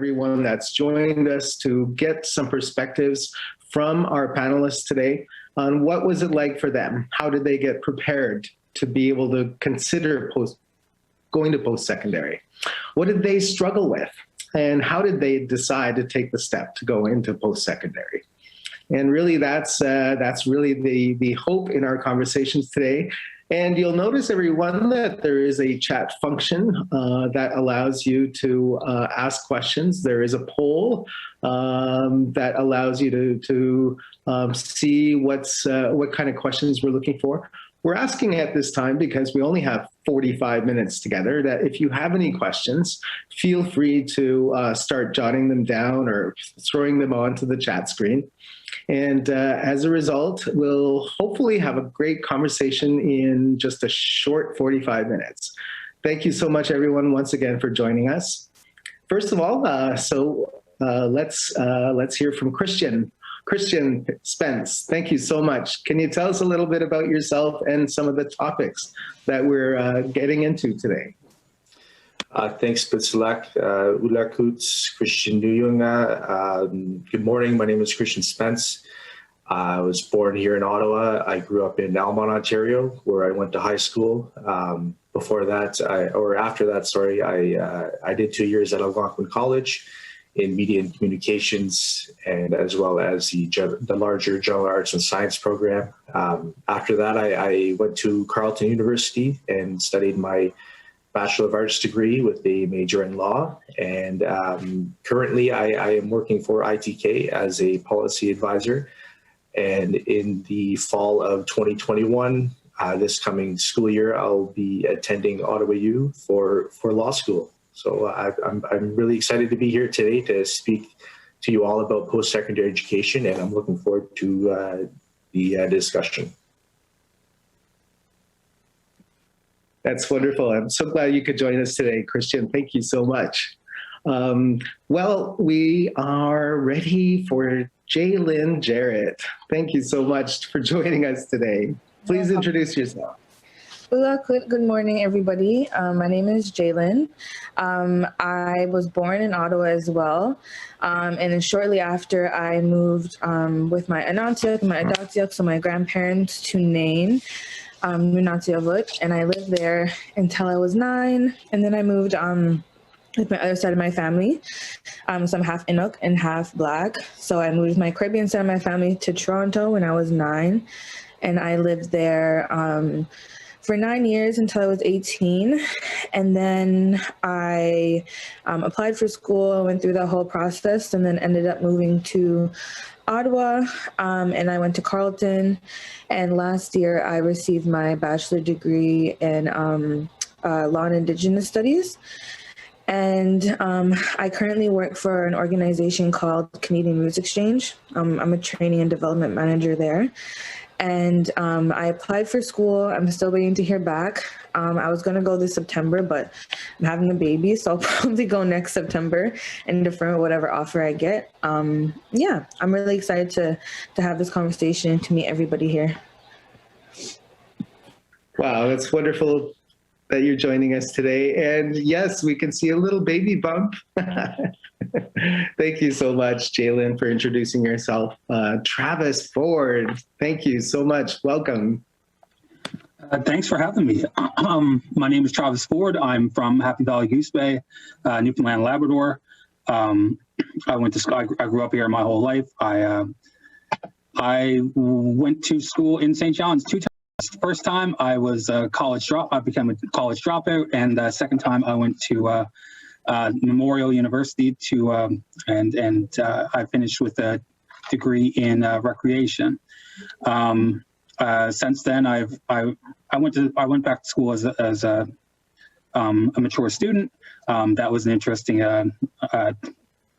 everyone that's joined us to get some perspectives from our panelists today on what was it like for them? How did they get prepared to be able to consider going to post-secondary? What did they struggle with? And how did they decide to take the step to go into post-secondary? And really, that's really the hope in our conversations today. And you'll notice, everyone, that there is a chat function that allows you to ask questions. There is a poll that allows you to see what kind of questions we're looking for. We're asking at this time, because we only have 45 minutes together, that if you have any questions, feel free to start jotting them down or throwing them onto the chat screen. And as a result, we'll hopefully have a great conversation in just a short 45 minutes. Thank you so much, everyone, once again for joining us. First of all, let's hear from Christian. Christian Spence, thank you so much. Can you tell us a little bit about yourself and some of the topics that we're getting into today? Thanks, Pitsulak. Ulakuts, Christian Nuyunga. Good morning. My name is Christian Spence. I was born here in Ottawa. I grew up in Almont, Ontario, where I went to high school. After that, I did 2 years at Algonquin College in media and communications, and as well as the larger general arts and science program. After that, I went to Carleton University and studied my Bachelor of Arts degree with a major in law. And currently I am working for ITK as a policy advisor. And in the fall of 2021, this coming school year, I'll be attending Ottawa U for law school. So I'm really excited to be here today to speak to you all about post-secondary education, and I'm looking forward to the discussion. That's wonderful. I'm so glad you could join us today, Christian. Thank you so much. Well, we are ready for Jaylyn Jarrett. Thank you so much for joining us today. Please introduce yourself. Good morning, everybody. My name is Jaylyn. I was born in Ottawa as well. And then shortly after, I moved with my adatiak, so my grandparents, to Nain, Nunatiavut, and I lived there until I was 9. And then I moved with my other side of my family. So I'm half Inuk and half Black. So I moved with my Caribbean side of my family to Toronto when I was 9. And I lived there for 9 years until I was 18. And then I applied for school, went through that whole process, and then ended up moving to Ottawa, and I went to Carleton. And last year I received my bachelor degree in Law and Indigenous Studies. And I currently work for an organization called Canadian Roots Exchange. I'm a training and development manager there. And I applied for school. I'm still waiting to hear back. I was going to go this September, but I'm having a baby, so I'll probably go next September and defer whatever offer I get. Yeah, I'm really excited to have this conversation and to meet everybody here. Wow, that's wonderful that you're joining us today. And yes, we can see a little baby bump. Thank you so much, Jaylyn, for introducing yourself. Travis Ford, thank you so much. Welcome. Thanks for having me. My name is Travis Ford. I'm from Happy Valley Goose Bay, Newfoundland, Labrador. I went to school. I grew up here my whole life. I went to school in St. John's 2 times. First time I was a college drop. I became a college dropout, and the second time I went to Memorial University and I finished with a degree in recreation. Since then, I went back to school as a mature student. That was an interesting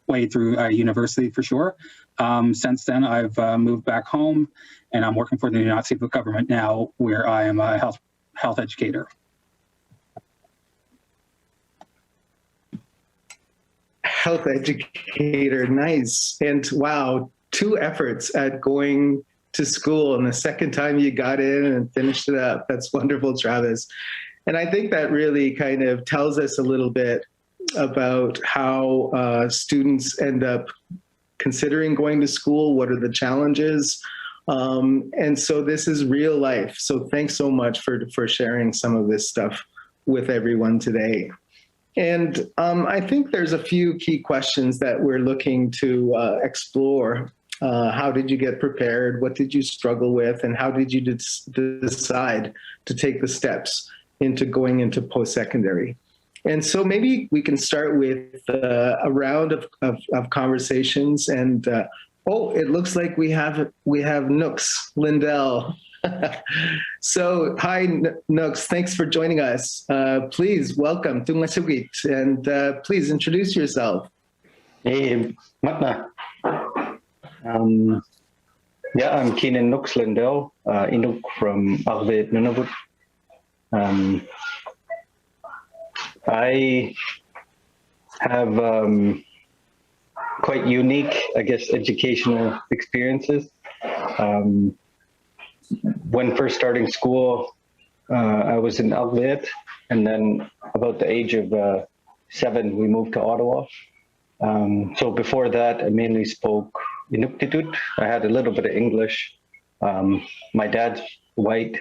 way through university for sure. Since then, I've moved back home, and I'm working for the United States government now, where I am a health educator. Health educator, nice. And wow, 2 efforts at going to school, and the second time you got in and finished it up. That's wonderful, Travis. And I think that really kind of tells us a little bit about how students end up considering going to school. What are the challenges? And so this is real life. So thanks so much for sharing some of this stuff with everyone today. And I think there's a few key questions that we're looking to explore. How did you get prepared? What did you struggle with? And how did you decide to take the steps into going into post-secondary? And so maybe we can start with a round of conversations. And oh, it looks like we have Nooks Lindell. So hi, Nooks, thanks for joining us. Please welcome Tungasugit, and please introduce yourself. Hey, Matna. Yeah, I'm Keenan Nooks Lindell, Inuk from Arvet, Nunavut. I have quite unique, I guess, educational experiences. When first starting school, I was in Arvet, and then about the age of 7, we moved to Ottawa. So before that, I mainly spoke Inuktitut. I had a little bit of English. My dad's white,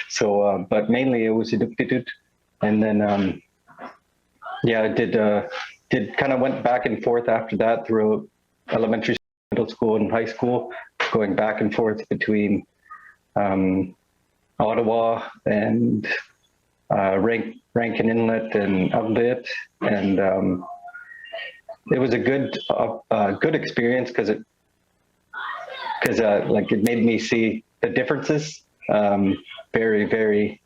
so but mainly it was Inuktitut. And then yeah, I did kind of went back and forth after that through elementary, middle school, and high school, going back and forth between Ottawa and Rankin Inlet and Arvet, and it was a good experience because it made me see the differences. Very, very,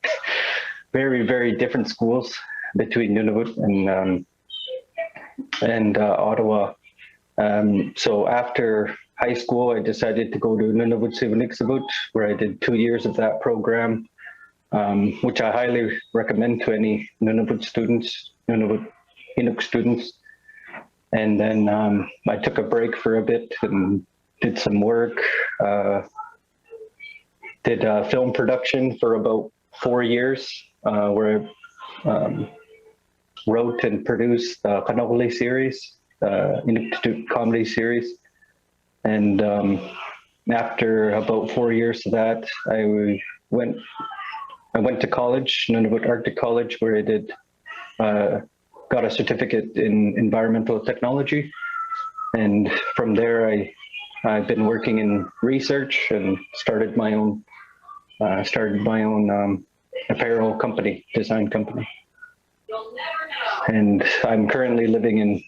very, very different schools between Nunavut and Ottawa. So after high school, I decided to go to Nunavut Sivaniksabut, where I did 2 years of that program, which I highly recommend to any Nunavut students, Nunavut Inuk students. And then I took a break for a bit and did some work, did film production for about 4 years, where I wrote and produced the Kanawali series, Inuktitut comedy series. And after about 4 years of that, I went to college, Nunavut Arctic College, where I did got a certificate in environmental technology. And from there, I've been working in research and started my own apparel company, design company. And I'm currently living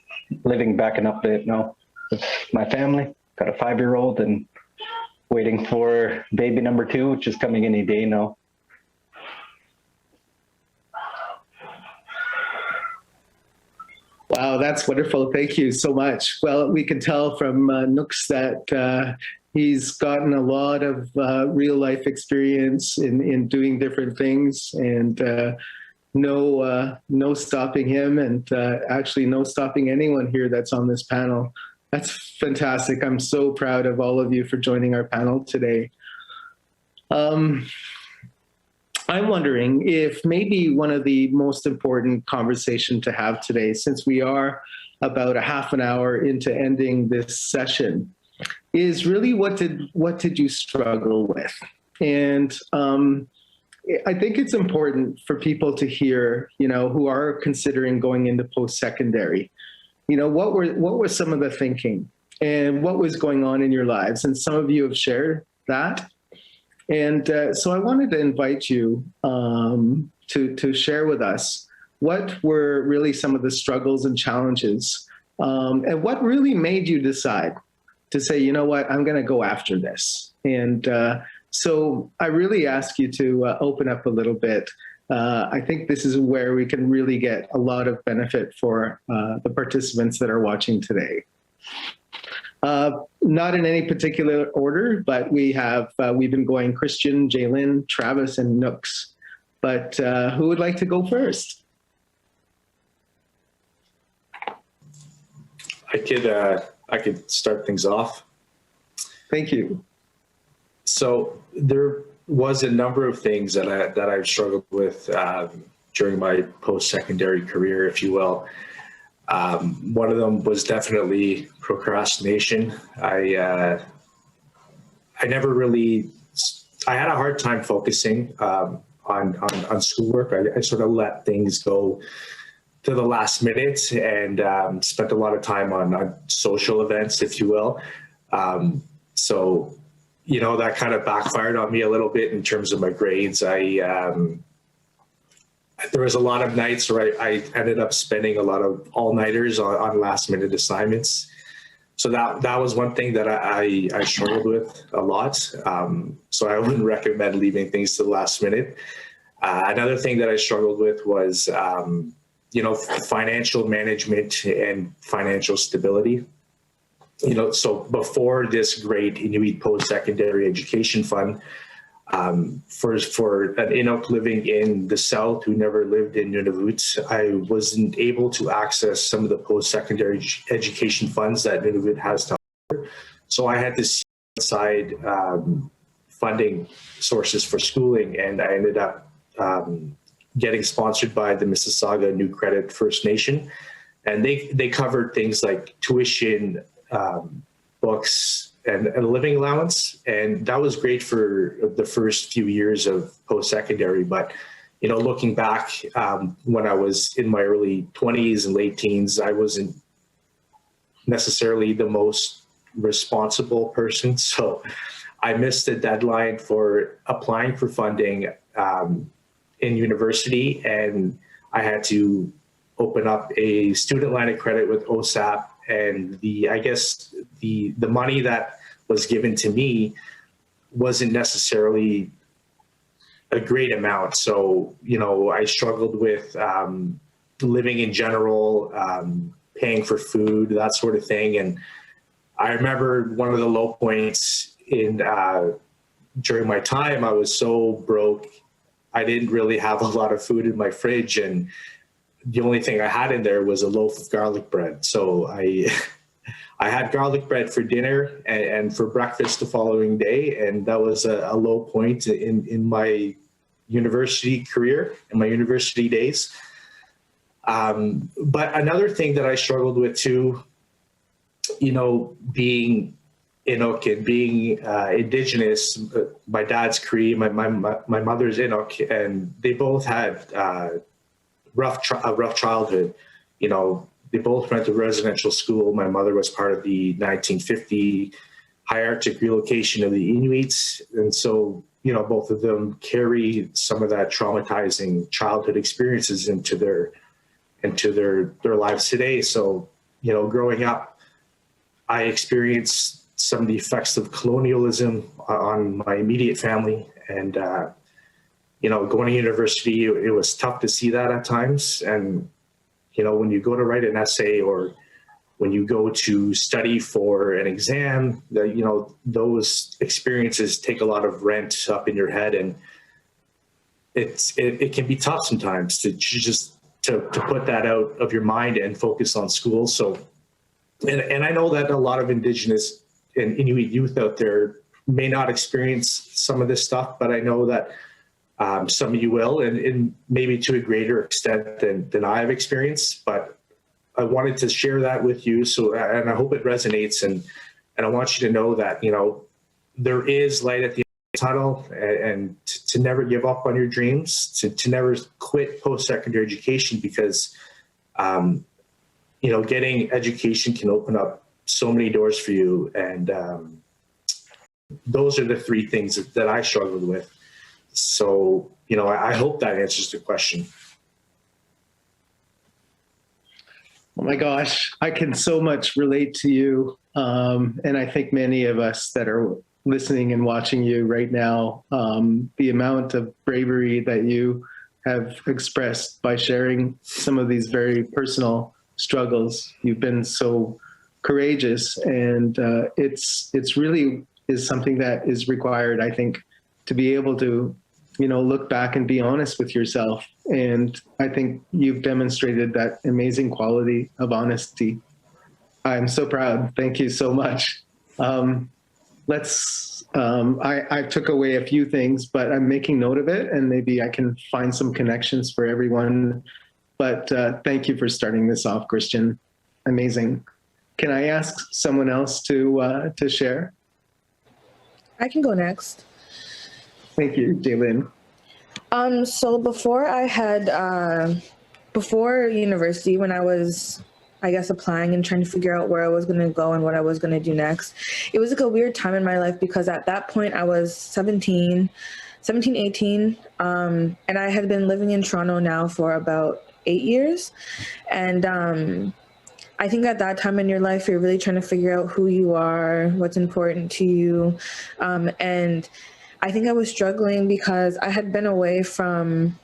back in Update now with my family. Got a 5-year-old and waiting for baby number 2, which is coming any day now. Wow, that's wonderful. Thank you so much. Well, we can tell from Nooks that he's gotten a lot of real life experience in doing different things, and no stopping him, and actually no stopping anyone here that's on this panel. That's fantastic. I'm so proud of all of you for joining our panel today. I'm wondering if maybe one of the most important conversation to have today, since we are about a half an hour into ending this session, is really what did you struggle with? And I think it's important for people to hear, who are considering going into post-secondary, what were some of the thinking and what was going on in your lives? And some of you have shared that. And so I wanted to invite you to share with us what were really some of the struggles and challenges, and what really made you decide to say, you know what, I'm going to go after this. And so I really ask you to open up a little bit. I think this is where we can really get a lot of benefit for the participants that are watching today. Not in any particular order, but we've been going Christian, Jaylin, Travis, and Nooks. But who would like to go first? I could start things off. Thank you. So there was a number of things that I've struggled with during my post-secondary career, if you will. One of them was definitely procrastination. I never really, I had a hard time focusing on schoolwork. I sort of let things go to the last minute and spent a lot of time on social events, if you will. So, you know, that kind of backfired on me a little bit in terms of my grades. There was a lot of nights where I ended up spending a lot of all-nighters on last-minute assignments. So that was one thing that I struggled with a lot. So I wouldn't recommend leaving things to the last minute. Another thing that I struggled with was, you know, financial management and financial stability. You know, so before this great Inuit post-secondary education fund, for an Inuk living in the South who never lived in Nunavut, I wasn't able to access some of the post-secondary education funds that Nunavut has to offer. So I had to see aside funding sources for schooling, and I ended up getting sponsored by the Mississauga New Credit First Nation, and they covered things like tuition, books, and a living allowance. And that was great for the first few years of post-secondary. But, you know, looking back, when I was in my early 20s and late teens, I wasn't necessarily the most responsible person. So I missed the deadline for applying for funding in university, and I had to open up a student line of credit with OSAP. And I guess the money that was given to me wasn't necessarily a great amount. So, you know, I struggled with living in general, paying for food, that sort of thing. And I remember one of the low points during my time, I was so broke, I didn't really have a lot of food in my fridge, and the only thing I had in there was a loaf of garlic bread. So I had garlic bread for dinner and for breakfast the following day. And that was a low point in my university career, in my university days. But another thing that I struggled with too, you know, being Inuk and being Indigenous, my dad's Cree, my mother's Inuk, and they both had a rough childhood. You know, they both went to residential school. My mother was part of the 1950 hierarchic relocation of the Inuits. And so, you know, both of them carry some of that traumatizing childhood experiences into their lives today. So, you know, growing up, I experienced some of the effects of colonialism on my immediate family. And, you know, going to university, it was tough to see that at times. And, you know, when you go to write an essay or when you go to study for an exam, you know, those experiences take a lot of rent up in your head. And it can be tough sometimes to put that out of your mind and focus on school. So, and I know that a lot of Indigenous and Inuit youth out there may not experience some of this stuff, but I know that some of you will, and maybe to a greater extent than I've experienced. But I wanted to share that with you. So, and I hope it resonates. And I want you to know that, you know, there is light at the end of the tunnel, and to never give up on your dreams, to never quit post-secondary education, because, you know, getting education can open up so many doors for you. And those are the three things that I struggled with. So, you know, I hope that answers the question. Oh my gosh, I can so much relate to you. And I think many of us that are listening and watching you right now, the amount of bravery that you have expressed by sharing some of these very personal struggles. You've been so courageous, and it's really is something that is required, I think, to be able to, you know, look back and be honest with yourself. And I think you've demonstrated that amazing quality of honesty. I'm so proud. Thank you so much. let's, I took away a few things, but I'm making note of it, and maybe I can find some connections for everyone. But thank you for starting this off, Christian. Amazing. Can I ask someone else to share? I can go next. Thank you, Jaylin. So before I had, before university, when I was, I guess, applying and trying to figure out where I was going to go and what I was going to do next, it was like a weird time in my life because at that point I was 17, 18, and I had been living in Toronto now for about 8 years. And I think at that time in your life, you're really trying to figure out who you are, what's important to you. And I think I was struggling because I had been away from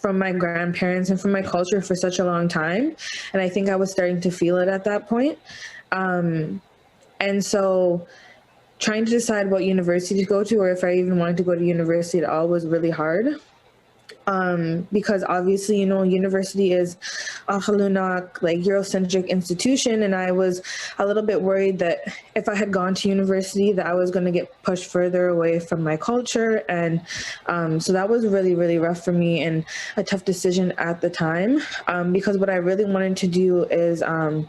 my grandparents and from my culture for such a long time. And I think I was starting to feel it at that point. And so trying to decide what university to go to, or if I even wanted to go to university at all, was really hard. Because obviously, you know, university is a halunak, like Eurocentric institution, and I was a little bit worried that if I had gone to university that I was going to get pushed further away from my culture. And so that was really, really rough for me and a tough decision at the time, because what I really wanted to do is I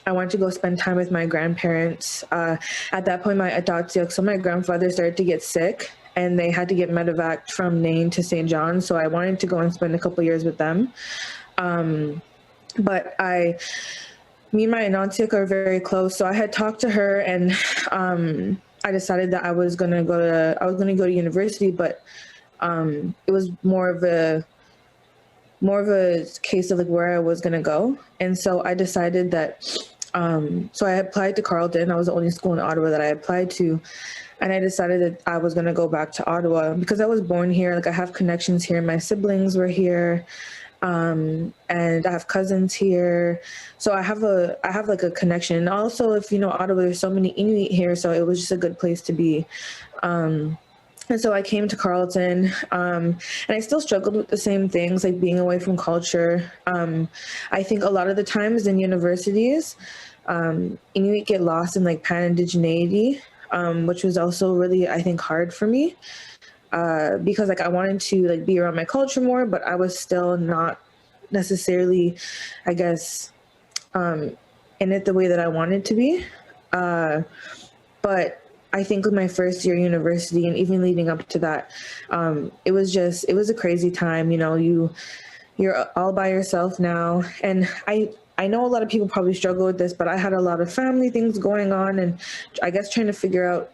wanted to go spend time with my grandparents. At that point, my adoptiok, so my grandfather started to get sick, and they had to get medevaced from Nain to St. John. So I wanted to go and spend a couple years with them. But me and my auntie are very close. So I had talked to her, and I decided that I was gonna go to university, but it was more of a case of like where I was gonna go. And so I decided that, so I applied to Carleton. I was the only school in Ottawa that I applied to. And I decided that I was going to go back to Ottawa because I was born here. Like, I have connections here. My siblings were here, and I have cousins here. So I have like a connection. And also, if you know Ottawa, there's so many Inuit here, so it was just a good place to be. And so I came to Carleton, and I still struggled with the same things, like being away from culture. I think a lot of the times in universities, Inuit get lost in like pan-indigeneity. Which was also really, I think, hard for me, because like I wanted to like be around my culture more, but I was still not necessarily, I guess, in it the way that I wanted to be. But I think with my first year university and even leading up to that, it was a crazy time. You know, you're all by yourself now, and I know a lot of people probably struggle with this, but I had a lot of family things going on, and I guess trying to figure out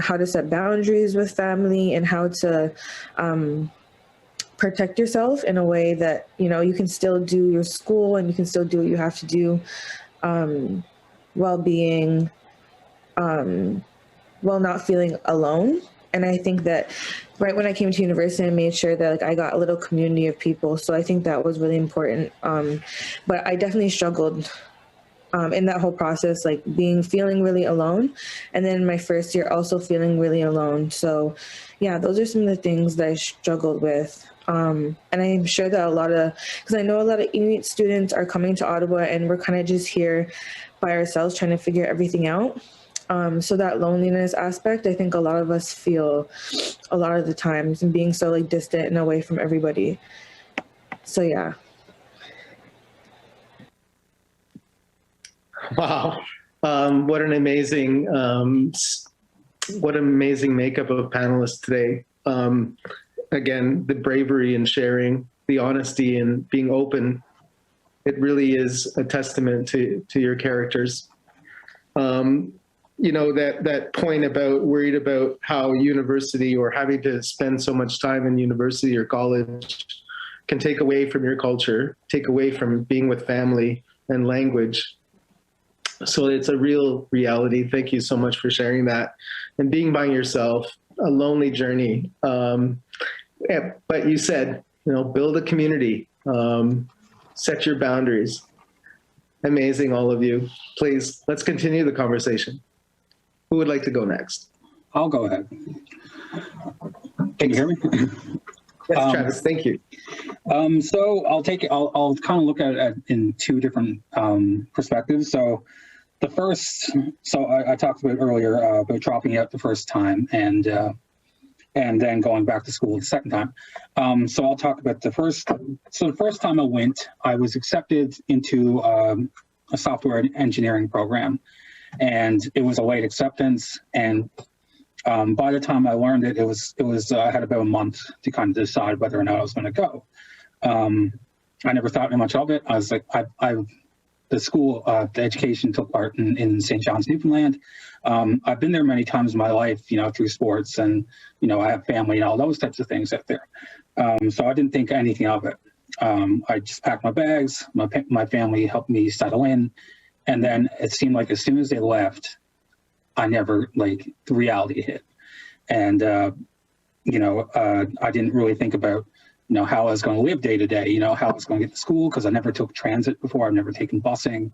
how to set boundaries with family and how to protect yourself in a way that, you know, you can still do your school and you can still do what you have to do while being, while not feeling alone. And I think that right when I came to university, I made sure that like I got a little community of people. So I think that was really important. But I definitely struggled in that whole process, like feeling really alone. And then my first year also feeling really alone. So yeah, those are some of the things that I struggled with. And I'm sure that because I know a lot of Inuit students are coming to Ottawa and we're kind of just here by ourselves trying to figure everything out. So that loneliness aspect, I think a lot of us feel a lot of the times, and being so like distant and away from everybody. So yeah. Wow. What an amazing makeup of panelists today. Again, the bravery in sharing, the honesty and being open. It really is a testament to your characters. You know, that point about worried about how university or having to spend so much time in university or college can take away from your culture, take away from being with family and language. So it's a real reality. Thank you so much for sharing that. And being by yourself, a lonely journey. Yeah, but you said, you know, build a community, set your boundaries. Amazing, all of you. Please, let's continue the conversation. Who would like to go next? I'll go ahead. Can you hear me? Yes, Travis, thank you. So I'll kind of look at it in two different perspectives. So The first, so I talked about earlier about dropping out the first time and then going back to school the second time. So I'll talk about the first. So the first time I went, I was accepted into a software engineering program, and it was a late acceptance. And by the time I learned it, it was I had about a month to kind of decide whether or not I was going to go. I never thought much of it. I was like, the school, the education took part in St. John's, Newfoundland. I've been there many times in my life, through sports, and, I have family and all those types of things out there. So I didn't think anything of it. I just packed my bags. My family helped me settle in. And then it seemed like as soon as they left, the reality hit. And, I didn't really think about, how I was going to live day to day, how I was going to get to school, because I never took transit before. I've never taken busing.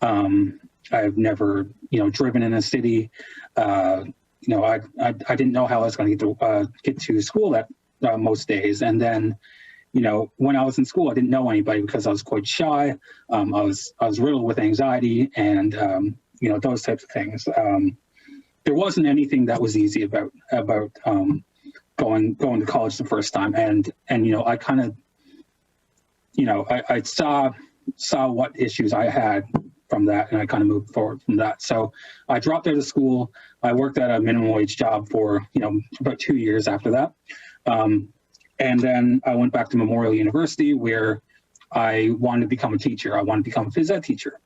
I've never, driven in a city. I didn't know how I was going to get to school that most days. And then, when I was in school, I didn't know anybody because I was quite shy. I was riddled with anxiety and, those types of things. There wasn't anything that was easy about going to college the first time. And I kind of, I saw what issues I had from that, and I kind of moved forward from that. So I dropped out of school. I worked at a minimum wage job for, about 2 years after that. And then I went back to Memorial University, where I wanted to become a teacher. I wanted to become a phys ed teacher.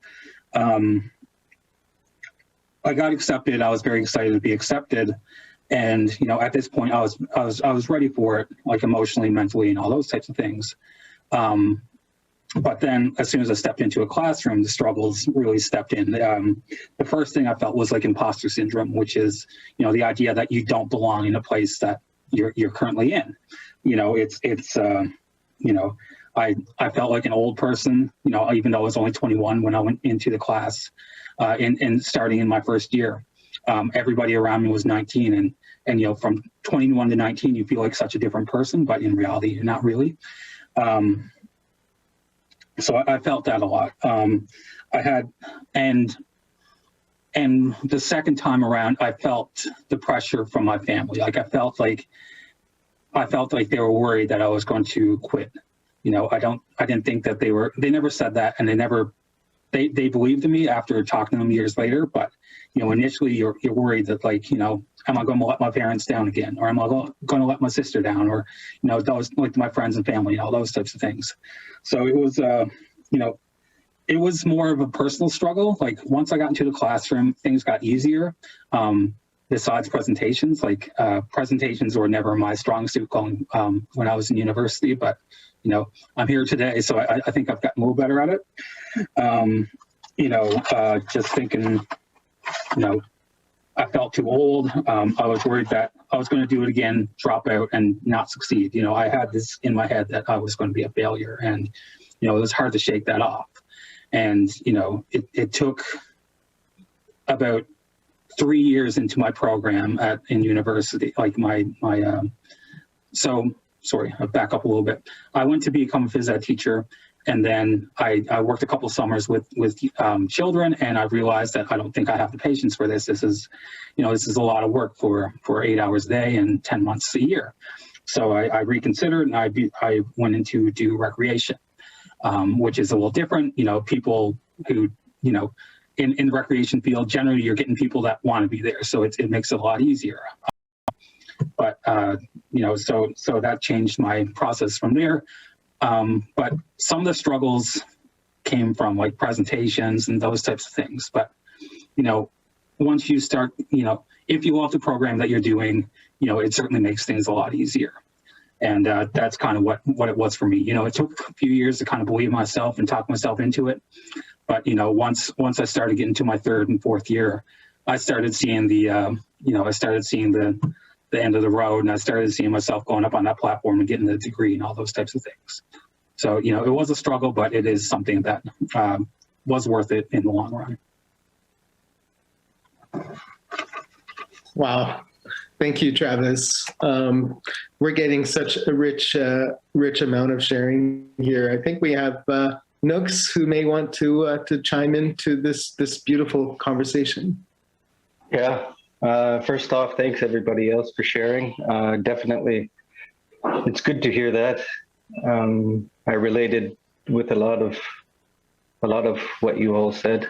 I got accepted. I was very excited to be accepted. And, at this point I was ready for it, like emotionally, mentally, and all those types of things. But then as soon as I stepped into a classroom, the struggles really stepped in. The first thing I felt was like imposter syndrome, which is, the idea that you don't belong in a place that you're currently in. I felt like an old person, even though I was only 21 when I went into the class, and starting in my first year. Everybody around me was 19, and from 21 to 19, you feel like such a different person, but in reality, you're not really. So I felt that a lot. And the second time around, I felt the pressure from my family. Like I felt like they were worried that I was going to quit. I didn't think that they never said that, and they believed in me after talking to them years later. But, initially you're worried that am I going to let my parents down again? Or am I going to let my sister down? Or, those like my friends and family and all those types of things. So it was, it was more of a personal struggle. Like once I got into the classroom, things got easier. Besides presentations, presentations were never my strong suit when I was in university, but, I'm here today. So I think I've gotten a little better at it. Just thinking, I felt too old. I was worried that I was going to do it again, drop out and not succeed. I had this in my head that I was going to be a failure, and, it was hard to shake that off. And, it took about 3 years into my program in university, sorry, I'll back up a little bit. I went to become a phys ed teacher, and then I worked a couple summers with children, and I realized that I don't think I have the patience for this. This is a lot of work for 8 hours a day and 10 months a year. So I reconsidered, and I went into do recreation, which is a little different. People who, in the recreation field, generally you're getting people that want to be there. So it makes it a lot easier. But, so that changed my process from there. But some of the struggles came from presentations and those types of things. But, once you start, if you love the program that you're doing, it certainly makes things a lot easier. And that's kind of what it was for me. It took a few years to kind of believe myself and talk myself into it. But, once I started getting to my third and fourth year, I started seeing the end of the road, and I started seeing myself going up on that platform and getting the degree and all those types of things. So, it was a struggle, but it is something that was worth it in the long run. Wow. Thank you, Travis. We're getting such a rich amount of sharing here. I think we have Nooks who may want to chime into this beautiful conversation. Yeah. First off, thanks everybody else for sharing. Definitely, it's good to hear that. I related with a lot of what you all said.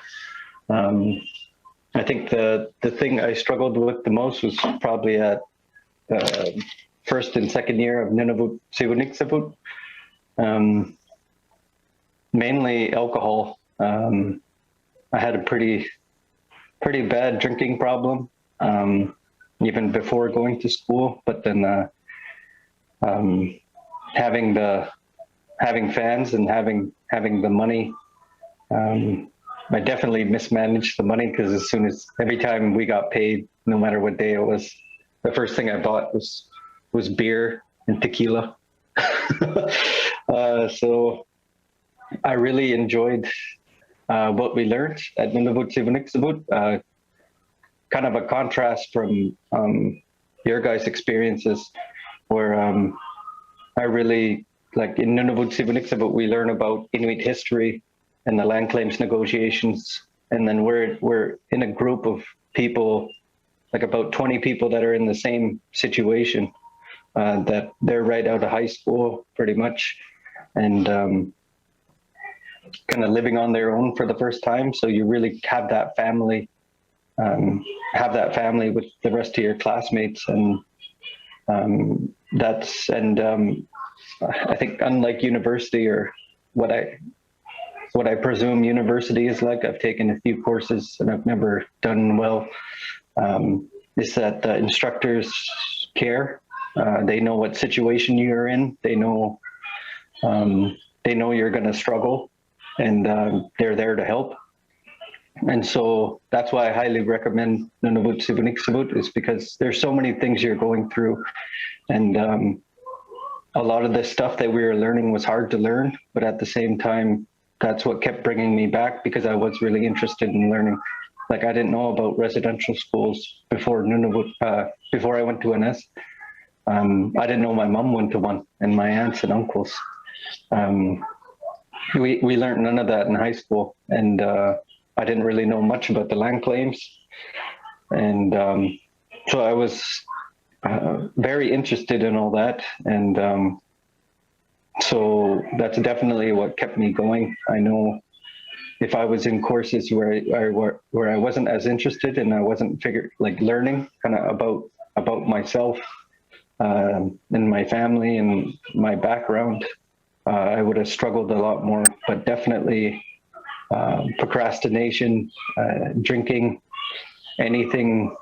I think the thing I struggled with the most was probably at first and second year of Nunavut Sivuniksavut. Mainly alcohol. I had a pretty bad drinking problem, even before going to school. But then having fans and having the money, I definitely mismanaged the money, because every time we got paid, no matter what day it was, the first thing I bought was beer and tequila. So I really enjoyed what we learned at Nunavut Sivuniksavut. Kind of a contrast from your guys' experiences, where I really, like in Nunavut Sivuniksavut, we learn about Inuit history and the land claims negotiations. And then we're in a group of people, like about 20 people that are in the same situation, that they're right out of high school pretty much, and kind of living on their own for the first time. So you really have that family with the rest of your classmates. And I think unlike university, or what I presume university is like, I've taken a few courses and I've never done well, is that the instructors care. They know what situation you're in. They know you're going to struggle, and they're there to help. And so that's why I highly recommend Nunavut Sivuniksavut, is because there's so many things you're going through. And a lot of the stuff that we were learning was hard to learn, but at the same time, that's what kept bringing me back, because I was really interested in learning. Like, I didn't know about residential schools before Nunavut, before I went to NS. I didn't know my mom went to one, and my aunts and uncles. We learned none of that in high school, and I didn't really know much about the land claims. And so I was very interested in all that. And so that's definitely what kept me going. I know if I was in courses where I wasn't as interested, and I wasn't learning kind of about myself and my family and my background, I would have struggled a lot more. But definitely procrastination, drinking, anything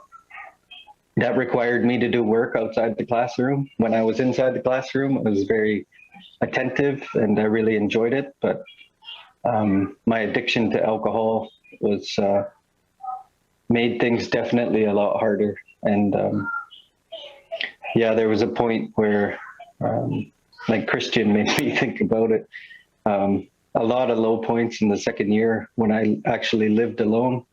that required me to do work outside the classroom. When I was inside the classroom, I was very attentive and I really enjoyed it. But my addiction to alcohol was made things definitely a lot harder. And yeah, there was a point where, like Christian made me think about it, a lot of low points in the second year when I actually lived alone.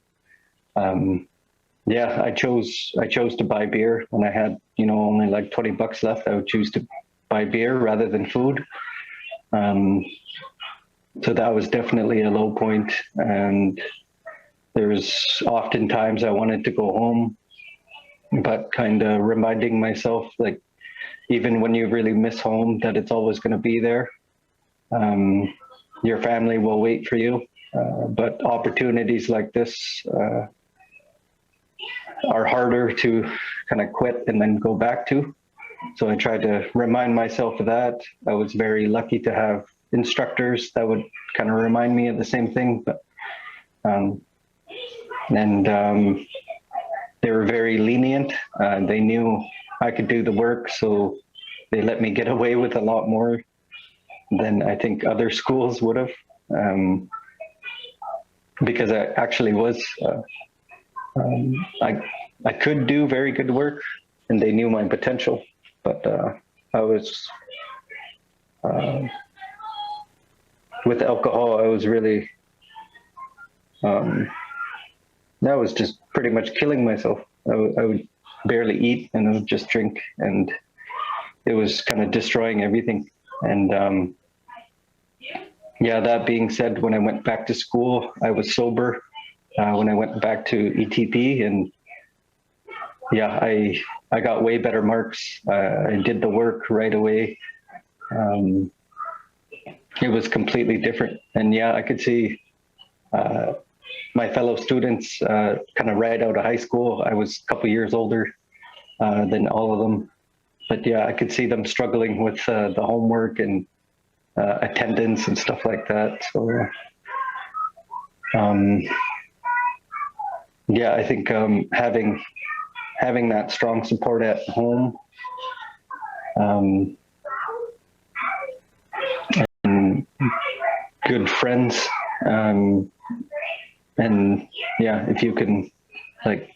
Yeah, I chose to buy beer when I had, only like $20 left. I would choose to buy beer rather than food. So that was definitely a low point. And there's often times I wanted to go home, but kind of reminding myself, like, even when you really miss home, that it's always going to be there. Your family will wait for you. But opportunities like this are harder to kind of quit and then go back to. So I tried to remind myself of that. I was very lucky to have instructors that would kind of remind me of the same thing. But they were very lenient. They knew I could do the work, so they let me get away with a lot more than I think other schools would have, because I actually was, I could do very good work, and they knew my potential. But I was, with alcohol, I was really, I was just pretty much killing myself. I would barely eat, and I would just drink, and it was kind of destroying everything. And yeah, that being said, when I went back to school, I was sober when I went back to ETP, and yeah, I got way better marks. I did the work right away. It was completely different, and yeah, I could see my fellow students kind of right out of high school. I was a couple years older than all of them, but yeah, I could see them struggling with the homework and attendance and stuff like that. So yeah, I think having that strong support at home and good friends, and yeah, if you can, like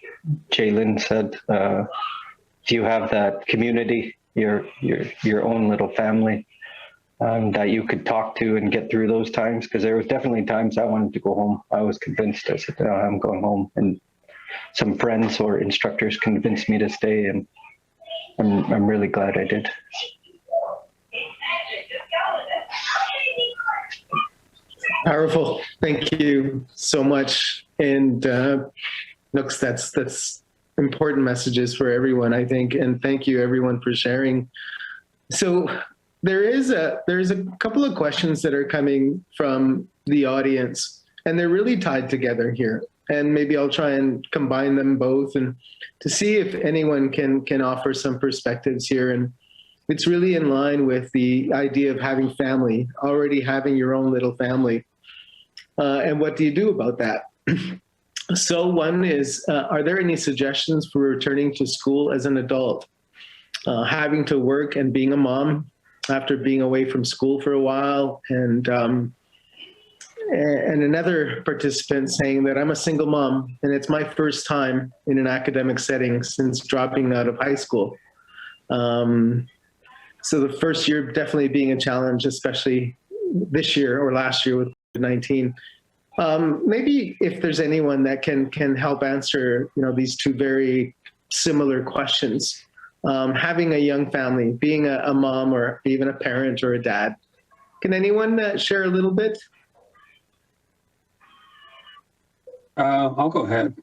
Jalen said, if you have that community, your own little family that you could talk to and get through those times, because there was definitely times I wanted to go home. I was convinced. I said, "No, I'm going home," and some friends or instructors convinced me to stay, and I'm really glad I did. Powerful. Thank you so much. And Nooks, that's important messages for everyone, I think. And thank you everyone for sharing. So there's a couple of questions that are coming from the audience, and they're really tied together here. And maybe I'll try and combine them both and to see if anyone can offer some perspectives here. And it's really in line with the idea of having family, already having your own little family. And what do you do about that? So one is, are there any suggestions for returning to school as an adult? Having to work and being a mom after being away from school for a while, and another participant saying that I'm a single mom and it's my first time in an academic setting since dropping out of high school. So the first year definitely being a challenge, especially this year or last year with COVID-19. Maybe if there's anyone that can help answer, these two very similar questions. Having a young family, being a mom or even a parent or a dad. Can anyone share a little bit? I'll go ahead.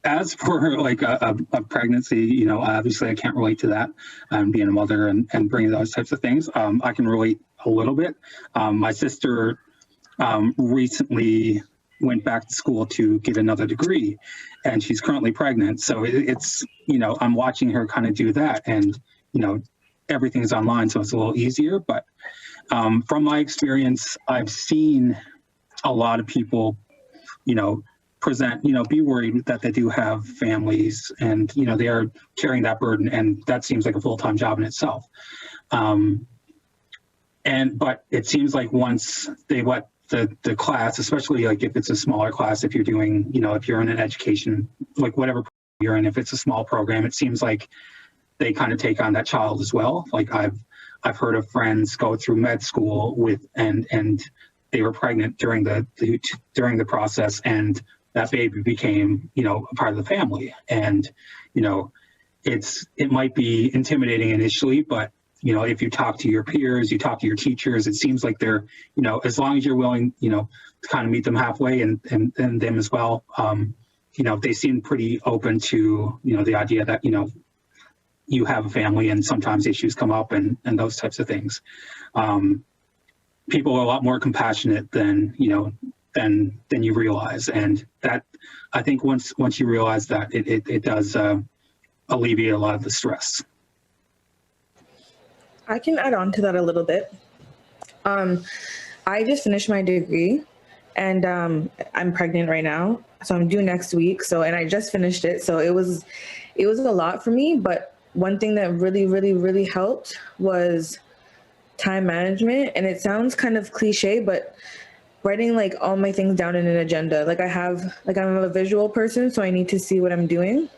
As for like a pregnancy, obviously I can't relate to that, being a mother and bringing those types of things. I can relate a little bit. My sister recently went back to school to get another degree, and she's currently pregnant. So it's, I'm watching her kind of do that, and, everything's online, so it's a little easier. But from my experience, I've seen a lot of people, present, be worried that they do have families and, they are carrying that burden, and that seems like a full-time job in itself. But it seems like once they let the class, especially like if it's a smaller class, if you're doing, if you're in an education, like whatever you're in, if it's a small program, it seems like they kind of take on that child as well. Like I've heard of friends go through med school with, and they were pregnant during the process, and that baby became, a part of the family. And, it might be intimidating initially, but, if you talk to your peers, you talk to your teachers, it seems like they're, as long as you're willing, to kind of meet them halfway and them as well, they seem pretty open to, the idea that, you have a family and sometimes issues come up and those types of things. People are a lot more compassionate than you realize, and that, I think once you realize that, it does alleviate a lot of the stress. I can add on to that a little bit. I just finished my degree, and I'm pregnant right now, so I'm due next week. And I just finished it, so it was a lot for me. But one thing that really, really, really helped was time management. And it sounds kind of cliche, but writing like all my things down in an agenda. Like I'm a visual person, so I need to see what I'm doing.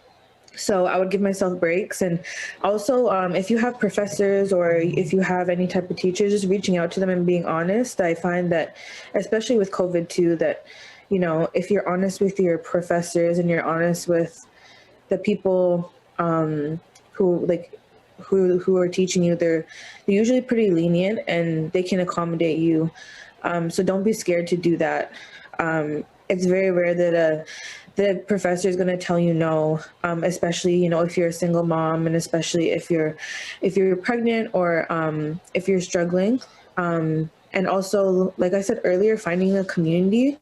So I would give myself breaks. And also, if you have professors or if you have any type of teachers, just reaching out to them and being honest. I find that, especially with COVID too, that, if you're honest with your professors and you're honest with the people who, like, who are teaching you, they're usually pretty lenient and they can accommodate you. So don't be scared to do that. It's very rare that the professor is going to tell you no, especially, you know, if you're a single mom, and especially if you're pregnant, or if you're struggling. And also, like I said earlier, finding a community.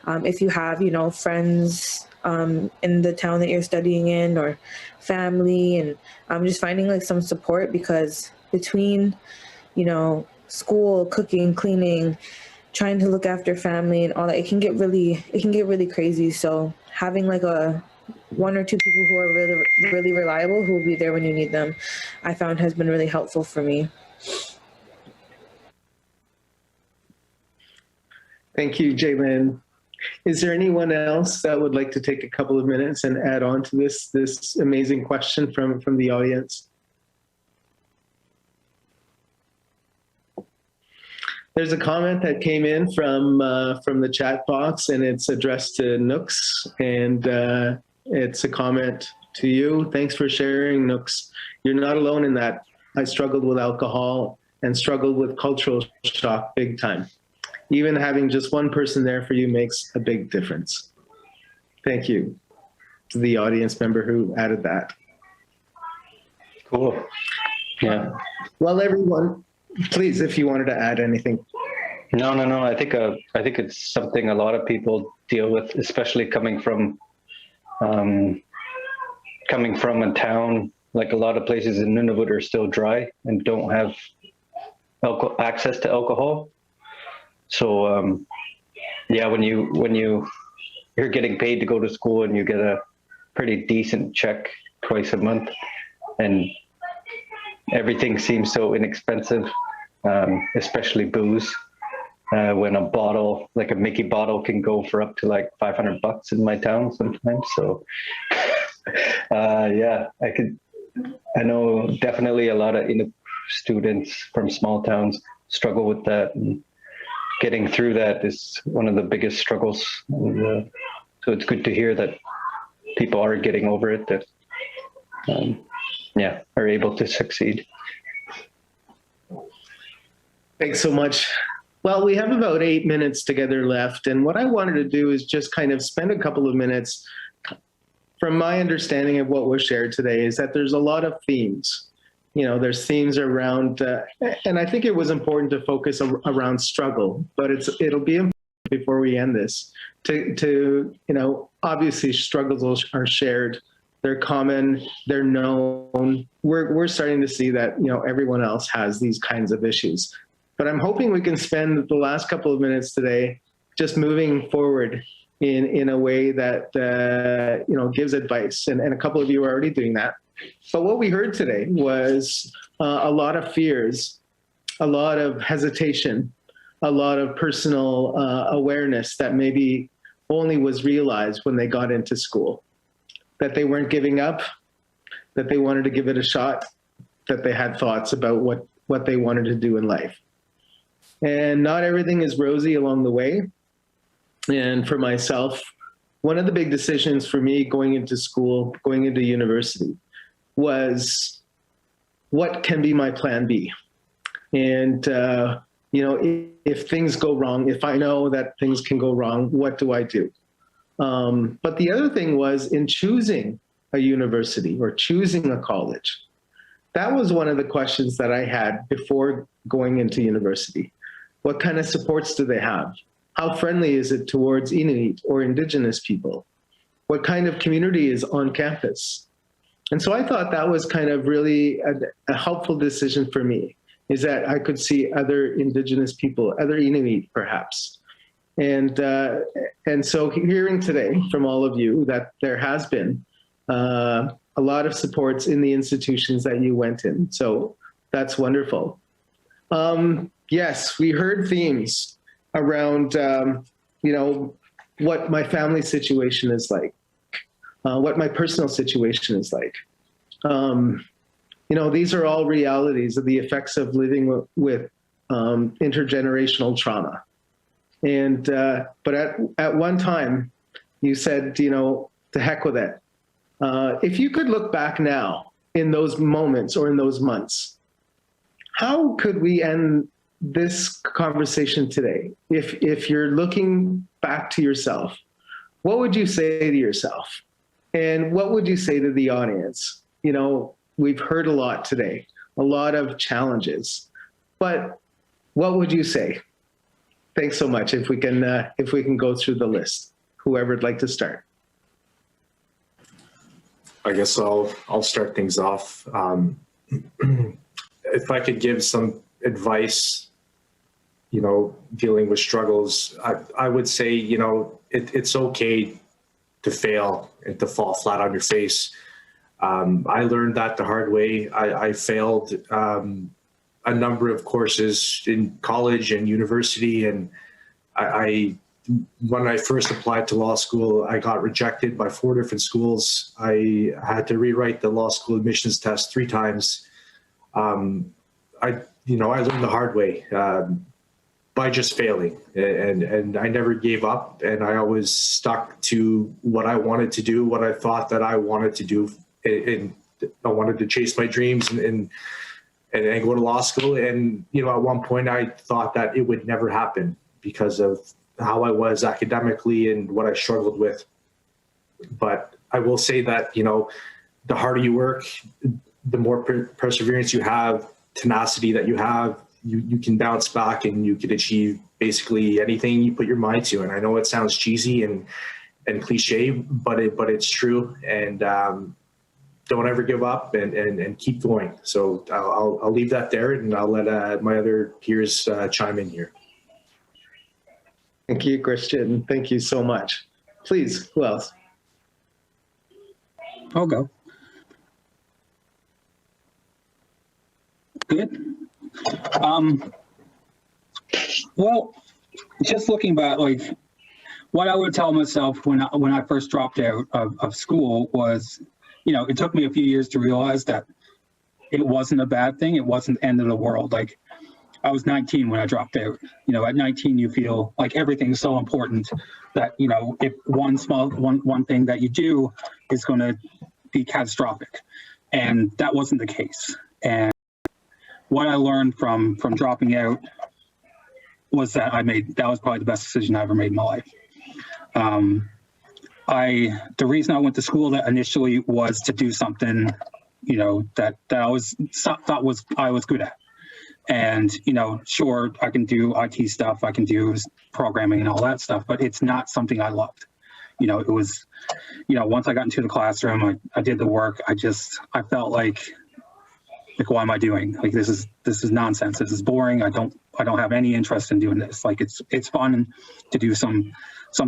If you have, you know, friends in the town that you're studying in, or family, and just finding like some support, because between, you know, school, cooking, cleaning, trying to look after family and all that, it can get really crazy. So having like one or two people who are really reliable, who will be there when you need them, I found has been really helpful for me. Thank you, Jalen. Is there anyone else that would like to take a couple of minutes and add on to this amazing question from the audience? There's a comment that came in from the chat box, and it's addressed to Nooks, and it's a comment to you. Thanks for sharing, Nooks. You're not alone in that. I struggled with alcohol and struggled with cultural shock big time. Even having just one person there for you makes a big difference. Thank you to the audience member who added that. Cool. Yeah. Well, everyone, please, if you wanted to add anything. No. I think it's something a lot of people deal with, especially coming from a town. Like a lot of places in Nunavut are still dry and don't have access to alcohol. So yeah, when you're getting paid to go to school and you get a pretty decent check twice a month, and everything seems so inexpensive, especially booze. When a bottle, like a Mickey bottle, can go for up to like $500 in my town sometimes. So yeah, I know definitely a lot of students from small towns struggle with that. And getting through that is one of the biggest struggles. And, so it's good to hear that people are getting over it, that yeah, are able to succeed. Thanks so much. Well, we have about 8 minutes together left, and what I wanted to do is just kind of spend a couple of minutes. From my understanding of what was shared today is that there's a lot of themes. You know, there's themes around, and I think it was important to focus around struggle, but it'll be important before we end this to you know, obviously struggles are shared, they're common, they're known. We're starting to see that, you know, everyone else has these kinds of issues. But I'm hoping we can spend the last couple of minutes today just moving forward in a way that you know, gives advice, and a couple of you are already doing that. But what we heard today was a lot of fears, a lot of hesitation, a lot of personal awareness that maybe only was realized when they got into school, that they weren't giving up, that they wanted to give it a shot, that they had thoughts about what they wanted to do in life. And not everything is rosy along the way. And for myself, one of the big decisions for me going into school, going into university, was what can be my plan B? And, you know, if things go wrong, if I know that things can go wrong, what do I do? But the other thing was, in choosing a university or choosing a college, that was one of the questions that I had before going into university. What kind of supports do they have? How friendly is it towards Inuit or Indigenous people? What kind of community is on campus? And so I thought that was kind of really a helpful decision for me, is that I could see other Indigenous people, other Inuit perhaps. And so hearing today from all of you that there has been a lot of supports in the institutions that you went in. So that's wonderful. Yes, we heard themes around, you know, what my family situation is like, what my personal situation is like. You know, these are all realities of the effects of living with intergenerational trauma. And, but at one time you said, you know, to heck with it. If you could look back now in those moments or in those months. How could we end this conversation today? If you're looking back to yourself, what would you say to yourself? And what would you say to the audience? You know, we've heard a lot today, a lot of challenges, but what would you say? Thanks so much. If we can go through the list, whoever would like to start. I guess I'll start things off. If I could give some advice, you know, dealing with struggles, I would say, you know, it's okay to fail and to fall flat on your face. I learned that the hard way. I failed a number of courses in college and university, and when I first applied to law school, I got rejected by 4 different schools. I had to rewrite the law school admissions test 3 times. I learned the hard way by just failing, and I never gave up, and I always stuck to what I wanted to do, what I thought that I wanted to do, and I wanted to chase my dreams and go to law school. And, you know, at one point I thought that it would never happen because of how I was academically and what I struggled with. But I will say that, you know, the harder you work, the more perseverance you have, tenacity that you have, you can bounce back and you can achieve basically anything you put your mind to. And I know it sounds cheesy and cliche, but it's true. And don't ever give up and keep going. So I'll leave that there, and I'll let my other peers chime in here. Thank you, Christian. Thank you so much. Please, who else? I'll go. Good. Well, just looking back, like what I would tell myself when I first dropped out of school was, you know, it took me a few years to realize that it wasn't a bad thing. It wasn't the end of the world. Like, I was 19 when I dropped out. You know, at 19, you feel like everything's so important that, you know, if one thing that you do is going to be catastrophic. And that wasn't the case. And what I learned from dropping out was that that was probably the best decision I ever made in my life. The reason I went to school that initially was to do something, you know, that I was good at. And, you know, sure, I can do IT stuff, I can do programming and all that stuff, but it's not something I loved. You know, it was, you know, once I got into the classroom, I did the work. I felt like, what am I doing? Like, this is nonsense. This is boring. I don't have any interest in doing this. Like, it's fun to do some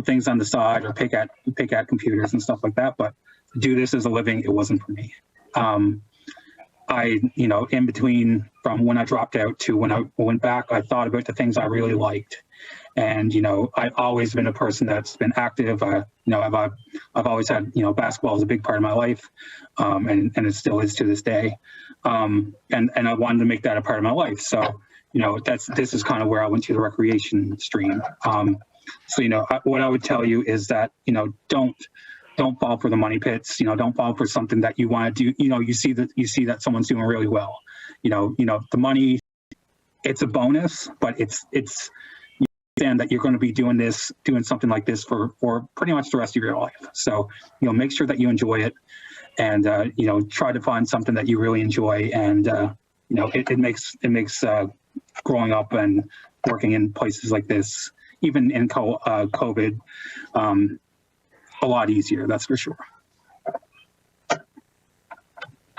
things on the side or pick at computers and stuff like that, but to do this as a living, it wasn't for me. You know, in between from when I dropped out to when I went back, I thought about the things I really liked. And, you know, I've always been a person that's been active. You know, I've always had, you know, basketball is a big part of my life, and it still is to this day. And I wanted to make that a part of my life. So, you know, this is kind of where I went to the recreation stream. So, you know, what I would tell you is that, you know, don't fall for the money pits. You know, don't fall for something that you want to do. You know, you see that someone's doing really well. You know, the money, it's a bonus, but it's you understand that you're going to be doing something like this for pretty much the rest of your life. So, you know, make sure that you enjoy it, and you know, try to find something that you really enjoy. And you know, it makes growing up and working in places like this, even in COVID, a lot easier, that's for sure.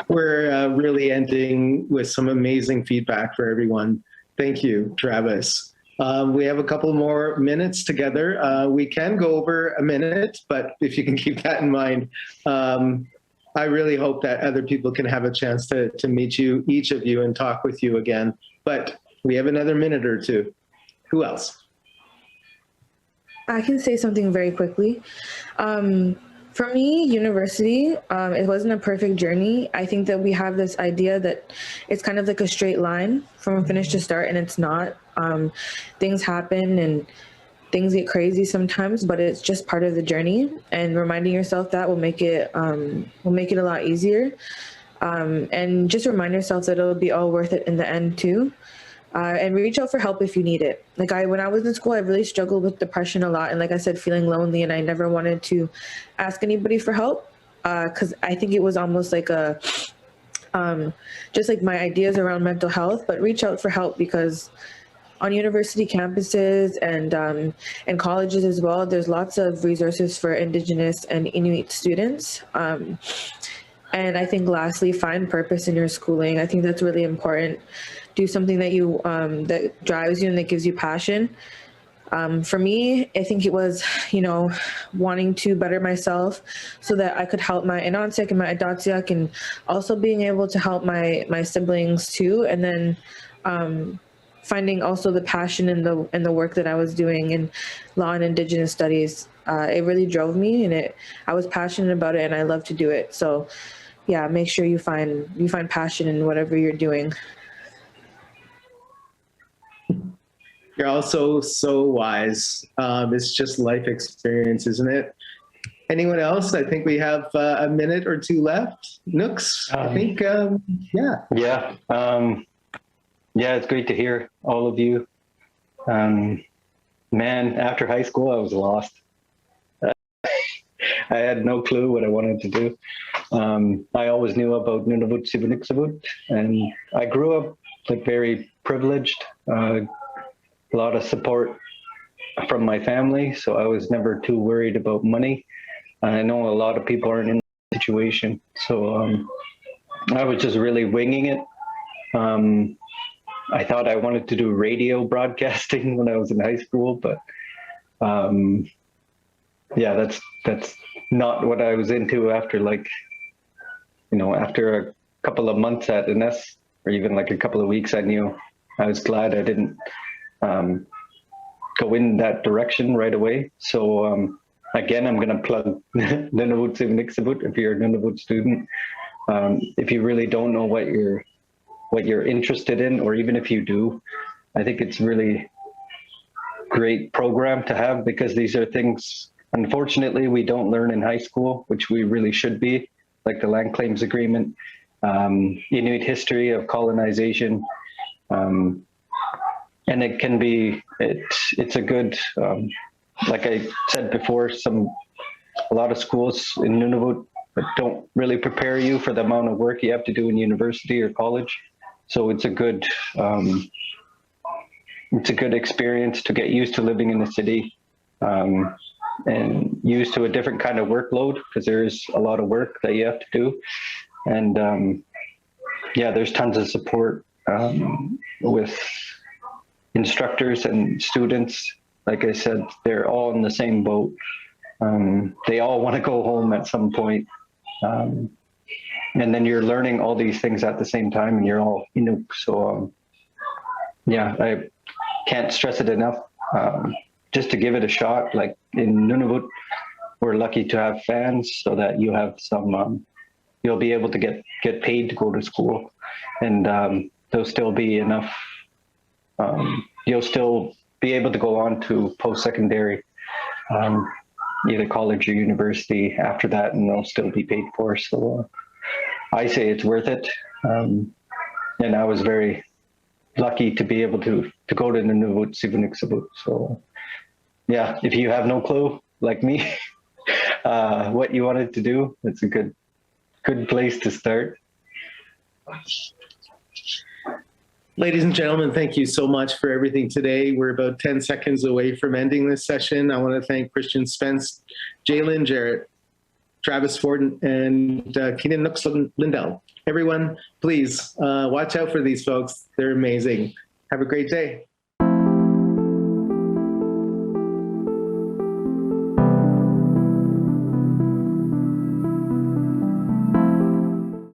We're really ending with some amazing feedback for everyone. Thank you, Travis. We have a couple more minutes together. We can go over a minute, but if you can keep that in mind, I really hope that other people can have a chance to meet you, each of you, and talk with you again. But we have another minute or two. Who else? I can say something very quickly. For me, university, it wasn't a perfect journey. I think that we have this idea that it's kind of like a straight line from finish to start, and it's not. Things happen and things get crazy sometimes, but it's just part of the journey. And reminding yourself that will make it a lot easier. And just remind yourself that it'll be all worth it in the end too. And reach out for help if you need it. Like when I was in school, I really struggled with depression a lot. And like I said, feeling lonely, and I never wanted to ask anybody for help. Cause I think it was almost like just like my ideas around mental health, but reach out for help, because on university campuses and colleges as well, there's lots of resources for Indigenous and Inuit students. And I think lastly, find purpose in your schooling. I think that's really important. Do something that you that drives you and that gives you passion. For me, I think it was, wanting to better myself so that I could help my Inansiak and my Adatsiak, and also being able to help my siblings too. And then finding also the passion in the work that I was doing in law and Indigenous studies. It really drove me, and I was passionate about it, and I love to do it. So yeah, make sure you find passion in whatever you're doing. You're also so wise. It's just life experience, isn't it? Anyone else? I think we have a minute or two left. Nooks, I think, yeah. Yeah. Yeah, it's great to hear all of you. Man, after high school, I was lost. I had no clue what I wanted to do. I always knew about Nunavut Sivaniksavut, and I grew up like very privileged. A lot of support from my family, so I was never too worried about money. I know a lot of people aren't in that situation, so I was just really winging it. I thought I wanted to do radio broadcasting when I was in high school, but yeah, that's not what I was into after after a couple of months at NS, or even like a couple of weeks. I was glad I didn't go in that direction right away. So again, I'm going to plug Nunavut Sivaniksavut if you're a Nunavut student. If you really don't know what you're interested in, or even if you do, I think it's really great program to have, because these are things, unfortunately, we don't learn in high school, which we really should be, like the land claims agreement, Inuit history of colonization. And it can be, it's a good, like I said before, a lot of schools in Nunavut don't really prepare you for the amount of work you have to do in university or college. So it's a good experience to get used to living in the city, and used to a different kind of workload, because there is a lot of work that you have to do. And yeah, there's tons of support with instructors and students. Like I said, they're all in the same boat. They all want to go home at some point. And then you're learning all these things at the same time, and you're all Inuk. So yeah, I can't stress it enough. Just to give it a shot. Like in Nunavut, we're lucky to have fans, so that you have some, you'll be able to get paid to go to school, and there'll still be enough. You'll still be able to go on to post-secondary, either college or university after that, and they'll still be paid for. So I say it's worth it. And I was very lucky to be able to go to Nunavut Sivaniksavut. So yeah, if you have no clue, like me, what you wanted to do, it's a good place to start. Ladies and gentlemen, thank you so much for everything today. We're about 10 seconds away from ending this session. I want to thank Christian Spence, Jalen Jarrett, Travis Ford, and Keenan Nooks Lindell. Everyone, please watch out for these folks. They're amazing. Have a great day.